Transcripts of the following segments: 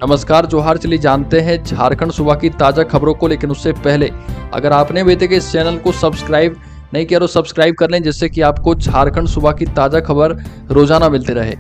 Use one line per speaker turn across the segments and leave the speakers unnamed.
नमस्कार, जोहार। चलिए जानते हैं झारखंड सूबा की ताज़ा खबरों को, लेकिन उससे पहले अगर आपने अभी तक इस चैनल को सब्सक्राइब नहीं किया तो सब्सक्राइब कर लें, जिससे कि आपको झारखंड सूबा की ताज़ा खबर रोजाना मिलती रहे।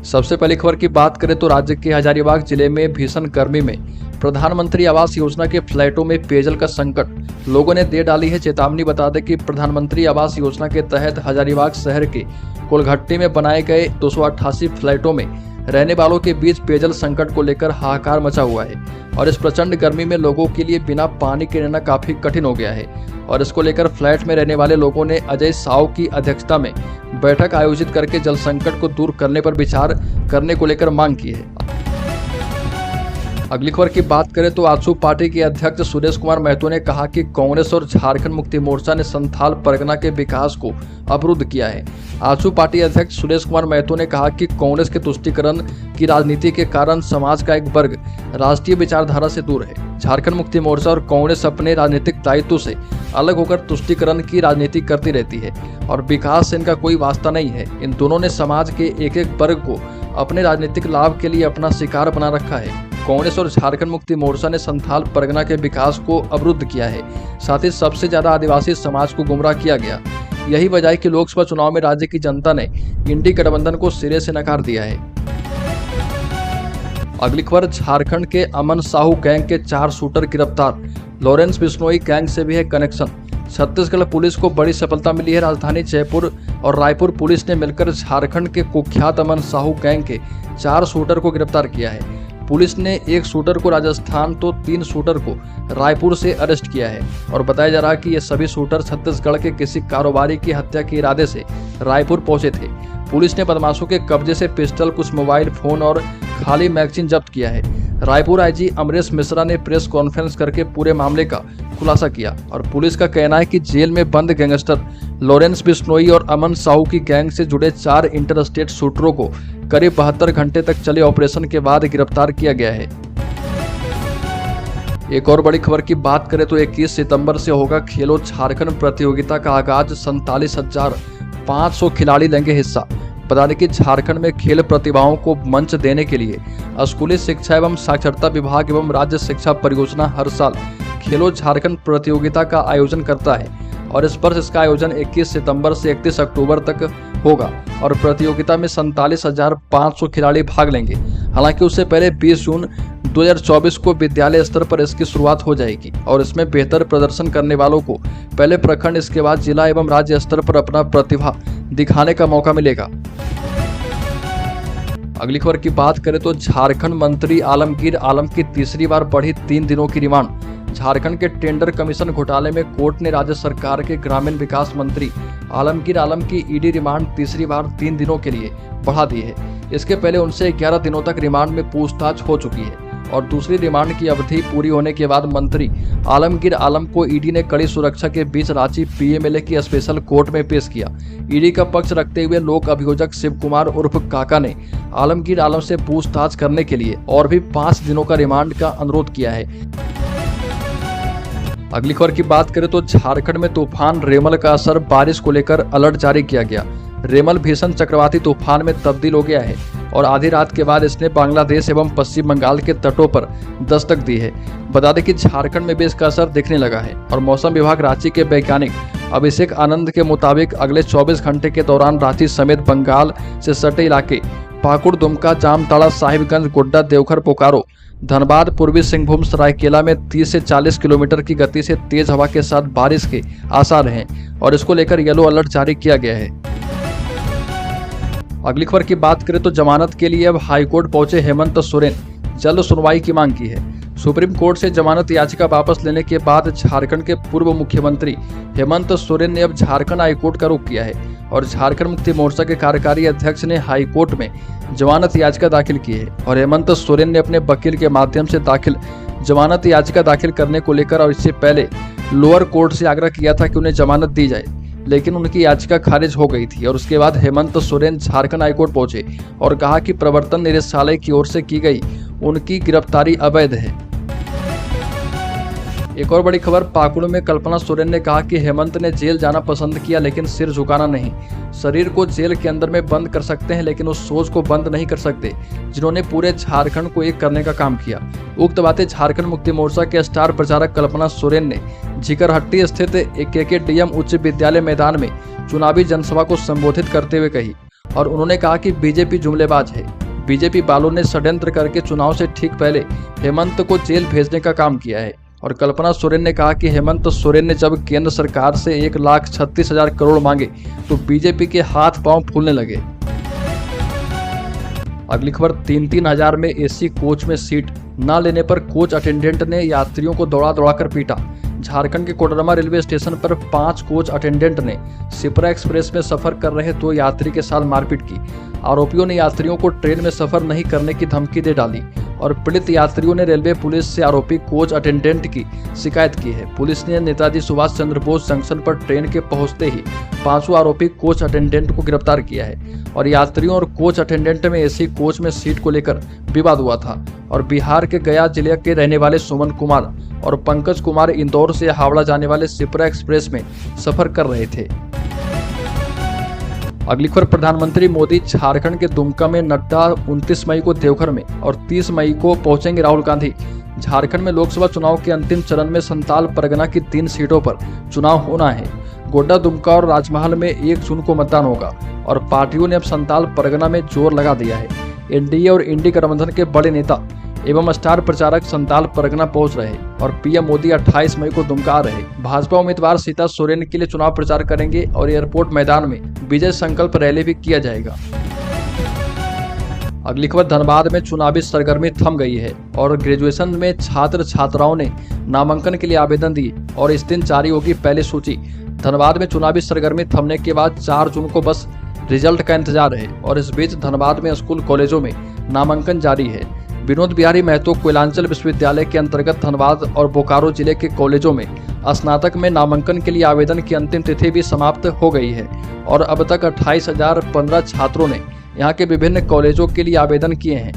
सबसे पहली खबर की बात करें तो राज्य के हजारीबाग जिले में भीषण गर्मी में प्रधानमंत्री आवास योजना के फ्लैटों में पेयजल का संकट लोगों ने दे डाली है चेतावनी। बता दें कि प्रधानमंत्री आवास योजना के तहत हजारीबाग शहर के कोलघट्टी में बनाए गए 288 फ्लैटों में रहने वालों के बीच पेयजल संकट को लेकर हाहाकार मचा हुआ है और इस प्रचंड गर्मी में लोगों के लिए बिना पानी के रहना काफी कठिन हो गया है। और इसको लेकर फ्लैट में रहने वाले लोगों ने अजय साव की अध्यक्षता में बैठक आयोजित करके जल संकट को दूर करने पर विचार करने को लेकर मांग की है। अगली खबर की बात करें तो आजसू पार्टी के अध्यक्ष सुरेश कुमार महतो ने कहा कि कांग्रेस और झारखंड मुक्ति मोर्चा ने संथाल परगना के विकास को अवरुद्ध किया है। आजसू पार्टी अध्यक्ष सुरेश कुमार महतो ने कहा कि कांग्रेस के तुष्टीकरण की राजनीति के कारण समाज का एक वर्ग राष्ट्रीय विचारधारा से दूर है। झारखंड मुक्ति मोर्चा और कांग्रेस अपने राजनीतिक दायित्व से अलग होकर तुष्टीकरण की राजनीति करती रहती है और विकास से इनका कोई वास्ता नहीं है। इन दोनों ने समाज के एक एक वर्ग को अपने राजनीतिक लाभ के लिए अपना शिकार बना रखा है। कांग्रेस और झारखंड मुक्ति मोर्चा ने संथाल परगना के विकास को अवरुद्ध किया है, साथ ही सबसे ज्यादा आदिवासी समाज को गुमराह किया गया। यही वजह है कि लोकसभा चुनाव में राज्य की जनता ने इंडी गठबंधन को सिरे से नकार दिया है। अगली खबर, झारखंड के अमन साहू गैंग के 4 शूटर गिरफ्तार। लॉरेंस बिश्नोई गैंग से भी है कनेक्शन। छत्तीसगढ़ पुलिस को बड़ी सफलता मिली है। राजधानी जयपुर और रायपुर पुलिस ने मिलकर झारखंड के कुख्यात अमन साहू गैंग के 4 शूटर को गिरफ्तार किया है। पुलिस ने 1 शूटर को राजस्थान तो 3 शूटर को रायपुर से अरेस्ट किया है और बताया जा रहा है कि ये सभी शूटर छत्तीसगढ़ के किसी कारोबारी की हत्या के इरादे से रायपुर पहुंचे थे। पुलिस ने बदमाशों के कब्जे से पिस्टल, कुछ मोबाइल फोन और खाली मैगजीन जब्त किया है। रायपुर आईजी अमरेश मिश्रा ने प्रेस कॉन्फ्रेंस करके पूरे मामले का खुलासा किया और पुलिस का कहना है कि जेल में बंद गैंगस्टर लॉरेंस बिश्नोई और अमन साहू की गैंग से जुड़े 4 इंटरस्टेट शूटरों को करीब 72 घंटे तक चले ऑपरेशन के बाद गिरफ्तार किया गया है। एक और बड़ी खबर की बात करें तो 21 सितंबर से होगा खेलो झारखंड प्रतियोगिता का आगाज। 47,500 खिलाड़ी लेंगे हिस्सा। बता दें कि झारखंड में खेल प्रतिभाओं को मंच देने के लिए स्कूली शिक्षा एवं साक्षरता विभाग एवं राज्य शिक्षा परियोजना हर साल खेलो झारखंड प्रतियोगिता का आयोजन करता है और इस वर्ष इसका आयोजन 21 सितंबर से 31 अक्टूबर तक होगा और प्रतियोगिता में 47,500 खिलाड़ी भाग लेंगे। हालांकि उससे पहले 20 जून 2024 को विद्यालय स्तर पर इसकी शुरुआत हो जाएगी और इसमें बेहतर प्रदर्शन करने वालों को पहले प्रखंड, इसके बाद जिला एवं राज्य स्तर पर अपना प्रतिभा दिखाने का मौका मिलेगा। अगली खबर की बात करें तो झारखंड मंत्री आलमगीर आलम की तीसरी बार बढ़ी 3 दिनों की रिमांड। झारखंड के टेंडर कमीशन घोटाले में कोर्ट ने राज्य सरकार के ग्रामीण विकास मंत्री आलमगीर आलम की ईडी रिमांड तीसरी बार 3 दिनों के लिए बढ़ा दी है। इसके पहले उनसे 11 दिनों तक रिमांड में पूछताछ हो चुकी है और दूसरी रिमांड की अवधि पूरी होने के बाद मंत्री आलमगीर आलम को ईडी ने कड़ी सुरक्षा के बीच रांची पीएमएलए की स्पेशल कोर्ट में पेश किया। ईडी का पक्ष रखते हुए लोक अभियोजक शिव कुमार उर्फ काका ने आलमगीर आलम से पूछताछ करने के लिए और भी 5 दिनों का रिमांड का अनुरोध किया है। अगली खबर की बात करें तो झारखंड में तूफान रेमल का असर, बारिश को लेकर अलर्ट जारी किया गया। रेमल भीषण चक्रवाती तूफान में तब्दील हो गया है और आधी रात के बाद इसने बांग्लादेश एवं पश्चिम बंगाल के तटों पर दस्तक दी है। बता दें कि झारखंड में भी इसका असर दिखने लगा है और मौसम विभाग रांची के वैज्ञानिक अभिषेक आनंद के मुताबिक अगले 24 घंटे के दौरान रांची समेत बंगाल से सटे इलाके पाकुड़, दुमका, जामताड़ा, साहिबगंज, गोड्डा, देवघर, बोकारो, धनबाद, पूर्वी सिंहभूम, सरायकेला में 30 से 40 किलोमीटर की गति से तेज हवा के साथ बारिश के आसार हैं और इसको लेकर येलो अलर्ट जारी किया गया है। अगली खबर की बात करें तो जमानत के लिए अब हाईकोर्ट पहुंचे हेमंत सोरेन, जल्द सुनवाई की मांग की है। सुप्रीम कोर्ट से जमानत याचिका वापस लेने के बाद झारखंड के पूर्व मुख्यमंत्री हेमंत सोरेन ने अब झारखंड हाईकोर्ट का रुख किया है और झारखंड मुक्ति मोर्चा के कार्यकारी अध्यक्ष ने हाईकोर्ट में जमानत याचिका दाखिल की है और हेमंत सोरेन ने अपने वकील के माध्यम से दाखिल जमानत याचिका दाखिल करने को लेकर और इससे पहले लोअर कोर्ट से आग्रह किया था कि उन्हें जमानत दी जाए, लेकिन उनकी याचिका खारिज हो गई थी और उसके बाद हेमंत सोरेन झारखंड हाईकोर्ट पहुंचे और कहा कि प्रवर्तन निदेशालय की ओर से की गई उनकी गिरफ्तारी अवैध है। एक और बड़ी खबर, पाकुड़ में कल्पना सोरेन ने कहा कि हेमंत ने जेल जाना पसंद किया लेकिन सिर झुकाना नहीं। शरीर को जेल के अंदर में बंद कर सकते हैं लेकिन उस सोच को बंद नहीं कर सकते जिन्होंने पूरे झारखंड को एक करने का काम किया। उक्त बातें झारखंड मुक्ति मोर्चा के स्टार प्रचारक कल्पना सोरेन ने झिकरहट्टी स्थित KKDM उच्च विद्यालय मैदान में चुनावी जनसभा को संबोधित करते हुए कही और उन्होंने कहा कि बीजेपी जुमलेबाज है। बीजेपी वालों ने षड्यंत्र करके चुनाव से ठीक पहले हेमंत को जेल भेजने का काम किया है। और कल्पना सोरेन ने कहा कि हेमंत सोरेन ने जब केंद्र सरकार से 1,36,000 करोड़ मांगे तो बीजेपी के हाथ पांव फूलने लगे। अगली खबर, 3-3 हजार में AC कोच में सीट न लेने पर कोच अटेंडेंट ने यात्रियों को दौड़ा कर पीटा। झारखंड के कोडरमा रेलवे स्टेशन पर 5 कोच अटेंडेंट ने शिप्रा एक्सप्रेस में सफर कर रहे 2 यात्री के साथ मारपीट की। आरोपियों ने यात्रियों को ट्रेन में सफर नहीं करने की धमकी दे डाली और पीड़ित यात्रियों ने रेलवे पुलिस से आरोपी कोच अटेंडेंट की शिकायत की है। पुलिस ने नेताजी सुभाष चंद्र बोस जंक्शन पर ट्रेन के पहुंचते ही 5वां आरोपी कोच अटेंडेंट को गिरफ्तार किया है और यात्रियों और कोच अटेंडेंट में AC कोच में सीट को लेकर विवाद हुआ था और बिहार के गया जिले के रहने वाले सुमन कुमार और पंकज कुमार इंदौर से हावड़ा जाने वाले शिप्रा एक्सप्रेस में सफर कर रहे थे। अगली खबर, प्रधानमंत्री मोदी झारखंड के दुमका में, नड्डा 29 मई को देवघर में और 30 मई को पहुंचेंगे राहुल गांधी। झारखंड में लोकसभा चुनाव के अंतिम चरण में संताल परगना की 3 सीटों पर चुनाव होना है। गोड्डा, दुमका और राजमहल में 1 जून को मतदान होगा और पार्टियों ने अब संताल परगना में जोर लगा दिया है। NDA और इंडी गठबंधन के बड़े नेता एवं स्टार प्रचारक संताल परगना पहुंच रहे और PM मोदी 28 मई को दुमका आ रहे। भाजपा उम्मीदवार सीता सोरेन के लिए चुनाव प्रचार करेंगे और एयरपोर्ट मैदान में विजय संकल्प रैली भी किया जाएगा। अगली खबर, धनबाद में चुनावी सरगर्मी थम गई है और ग्रेजुएशन में छात्र छात्राओं ने नामांकन के लिए आवेदन दिए और इस दिन जारी होगी पहली सूची। धनबाद में चुनावी सरगर्मी थमने के बाद 4 जून को बस रिजल्ट का इंतजार है और इस बीच धनबाद में स्कूल कॉलेजों में नामांकन जारी है। विनोद बिहारी महतो कोयलांचल विश्वविद्यालय के अंतर्गत धनबाद और बोकारो जिले के कॉलेजों में स्नातक में नामांकन के लिए आवेदन की अंतिम तिथि भी समाप्त हो गई है और अब तक 28,015 छात्रों ने यहां के विभिन्न कॉलेजों के लिए आवेदन किए हैं।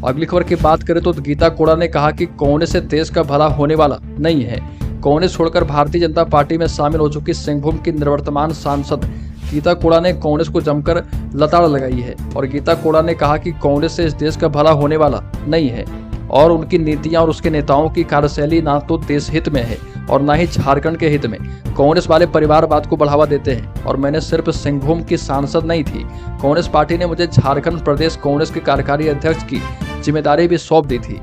अगली खबर की बात करें तो गीता कोड़ा ने कहा कि कांग्रेस से देश का भला होने वाला नहीं है। कांग्रेस छोड़कर भारतीय जनता पार्टी में शामिल हो चुकी सिंहभूम की निवर्तमान सांसद गीता कोड़ा ने कांग्रेस को जमकर लताड़ लगाई है और गीता कोड़ा ने कहा कि कांग्रेस से इस देश का भला होने वाला नहीं है और उनकी नीतियां और उसके नेताओं की कार्यशैली ना तो देश हित में है और ना ही झारखंड के हित में। कांग्रेस वाले परिवारवाद को बढ़ावा देते हैं और मैंने सिर्फ सिंहभूम की सांसद नहीं थी, कांग्रेस पार्टी ने मुझे झारखंड प्रदेश कांग्रेस के कार्यकारी अध्यक्ष की जिम्मेदारी भी सौंप दी थी।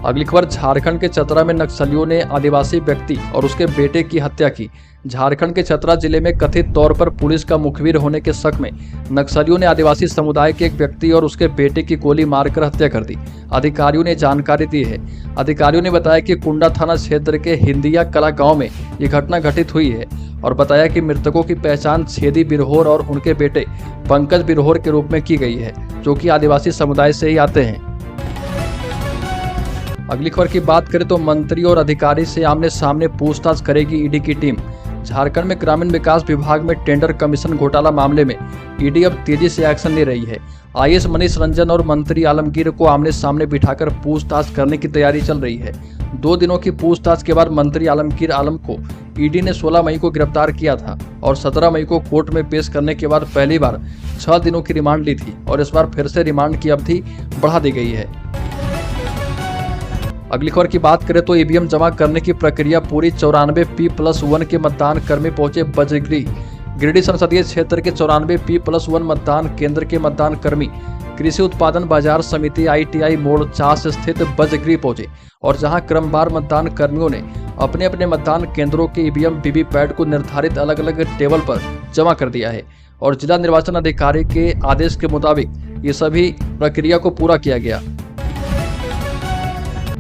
अगली खबर, झारखंड के चतरा में नक्सलियों ने आदिवासी व्यक्ति और उसके बेटे की हत्या की। झारखंड के चतरा जिले में कथित तौर पर पुलिस का मुखबिर होने के शक में नक्सलियों ने आदिवासी समुदाय के एक व्यक्ति और उसके बेटे की गोली मारकर हत्या कर दी। अधिकारियों ने जानकारी दी है। अधिकारियों ने बताया कि कुंडा थाना क्षेत्र के हिंदिया कला गांव में ये घटना घटित हुई है और बताया कि मृतकों की पहचान छेदी बिरहोर और उनके बेटे पंकज बिरहोर के रूप में की गई है, जो कि आदिवासी समुदाय से ही आते हैं। अगली खबर की बात करें तो मंत्री और अधिकारी से आमने सामने पूछताछ करेगी ईडी की टीम। झारखंड में ग्रामीण विकास विभाग में टेंडर कमीशन घोटाला मामले में ईडी अब तेजी से एक्शन ले रही है। IAS मनीष रंजन और मंत्री आलमगीर को आमने सामने बिठाकर पूछताछ करने की तैयारी चल रही है। 2 दिनों की पूछताछ के बाद मंत्री आलमगीर आलम को ईडी ने 16 मई को गिरफ्तार किया था और 17 मई को कोर्ट में पेश करने के बाद पहली बार 6 दिनों की रिमांड ली थी और इस बार फिर से रिमांड की अवधि बढ़ा दी गई है। अगली खबर की बात करें तो ईवीएम जमा करने की प्रक्रिया पूरी। 94P+1 के मतदान कर्मी पहुंचे बजगृह। गिरिडीह संसदीय क्षेत्र के 94P+1 मतदान केंद्र के मतदान कर्मी कृषि उत्पादन बाजार समिति ITI मोड़ 4 स्थित बजगृह पहुंचे और जहां क्रमवार मतदान कर्मियों ने अपने अपने मतदान केंद्रों के ईवीएम वीवीपैट को निर्धारित अलग अलग टेबल पर जमा कर दिया है और जिला निर्वाचन अधिकारी के आदेश के मुताबिक ये सभी प्रक्रिया को पूरा किया गया।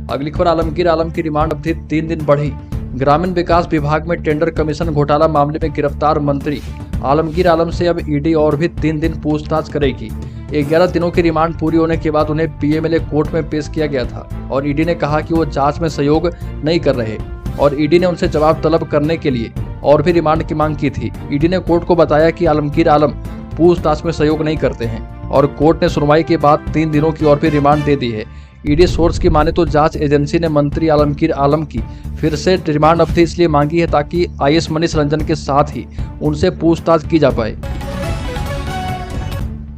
अगली खबर, आलमगीर आलम की रिमांड अवधि 3 दिन बढ़ी। ग्रामीण विकास विभाग में टेंडर कमीशन घोटाला मामले में गिरफ्तार मंत्री आलमगीर आलम से अब ईडी और भी 3 दिन पूछताछ करेगी। 11 दिनों की रिमांड पूरी होने के बाद उन्हें PMLA कोर्ट में पेश किया गया था और ईडी ने कहा कि वो जांच में सहयोग नहीं कर रहे और ईडी ने उनसे जवाब तलब करने के लिए और भी रिमांड की मांग की थी। ईडी ने कोर्ट को बताया कि आलमगीर आलम पूछताछ में सहयोग नहीं करते हैं और कोर्ट ने सुनवाई के बाद 3 दिनों की और भी रिमांड दे दी है। ईडी सोर्स की माने तो जांच एजेंसी ने मंत्री आलमगीर आलम की फिर से रिमांड अवधि इसलिए मांगी है ताकि आईएएस मनीष रंजन के साथ ही उनसे पूछताछ की जा पाए।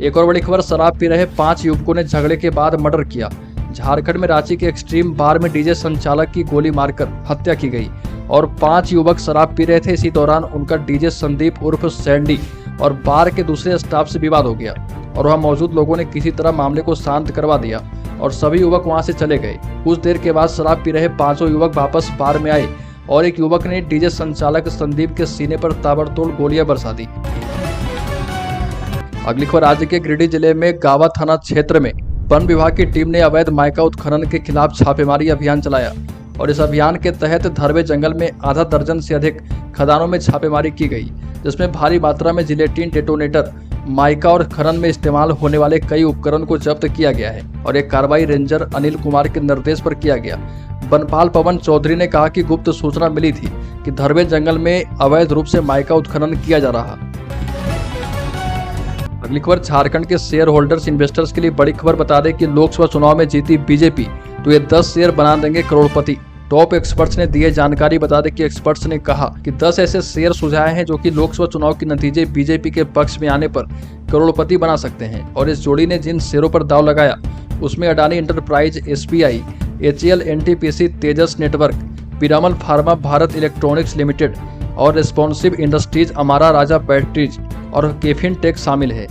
एक और बड़ी खबर, शराब पी रहे 5 युवकों ने झगड़े के बाद मर्डर किया। झारखंड में रांची के एक्सट्रीम बार में डीजे संचालक की गोली मारकर हत्या की गई और 5 युवक शराब पी रहे थे। इसी दौरान उनका डीजे संदीप उर्फ सैंडी और बार के दूसरे स्टाफ से विवाद हो गया और वहां मौजूद लोगों ने किसी तरह मामले को शांत करवा दिया और सभी युवक वहां से चले गए। कुछ देर के बाद शराब पी रहे 5 युवक वापस बार में आए और एक युवक ने डीजे संचालक संदीप के सीने पर ताबड़तोड़ गोलियां बरसा दी। अगली खबर, राज्य के गिरिडीह जिले में गावा थाना क्षेत्र में वन विभाग की टीम ने अवैध माइका उत्खनन के खिलाफ छापेमारी अभियान चलाया और इस अभियान के तहत धरवे जंगल में आधा दर्जन से अधिक खदानों में छापेमारी की गई, जिसमें भारी मात्रा में जिलेटिन, डेटोनेटर, माइका और खनन में इस्तेमाल होने वाले कई उपकरण को जब्त किया गया है और एक कार्रवाई रेंजर अनिल कुमार के निर्देश पर किया गया। वनपाल पवन चौधरी ने कहा कि गुप्त सूचना मिली थी कि धरवे जंगल में अवैध रूप से माइका उत्खनन किया जा रहा। अगली खबर, झारखंड के शेयर होल्डर्स इन्वेस्टर्स के लिए बड़ी खबर, बता दें कि लोकसभा चुनाव में जीती बीजेपी तो ये 10 शेयर बना देंगे करोड़पति। टॉप एक्सपर्ट्स ने दिए जानकारी। बता दें कि एक्सपर्ट्स ने कहा कि 10 ऐसे शेयर सुझाए हैं जो कि लोकसभा चुनाव के नतीजे बीजेपी के पक्ष में आने पर करोड़पति बना सकते हैं और इस जोड़ी ने जिन शेयरों पर दाव लगाया उसमें Adani enterprise, SBI, HAL, NTPC, Tejas network, Piramal pharma, Bharat electronics limited और responsive industries, Amara Raja batteries और केफिन टेक शामिल है।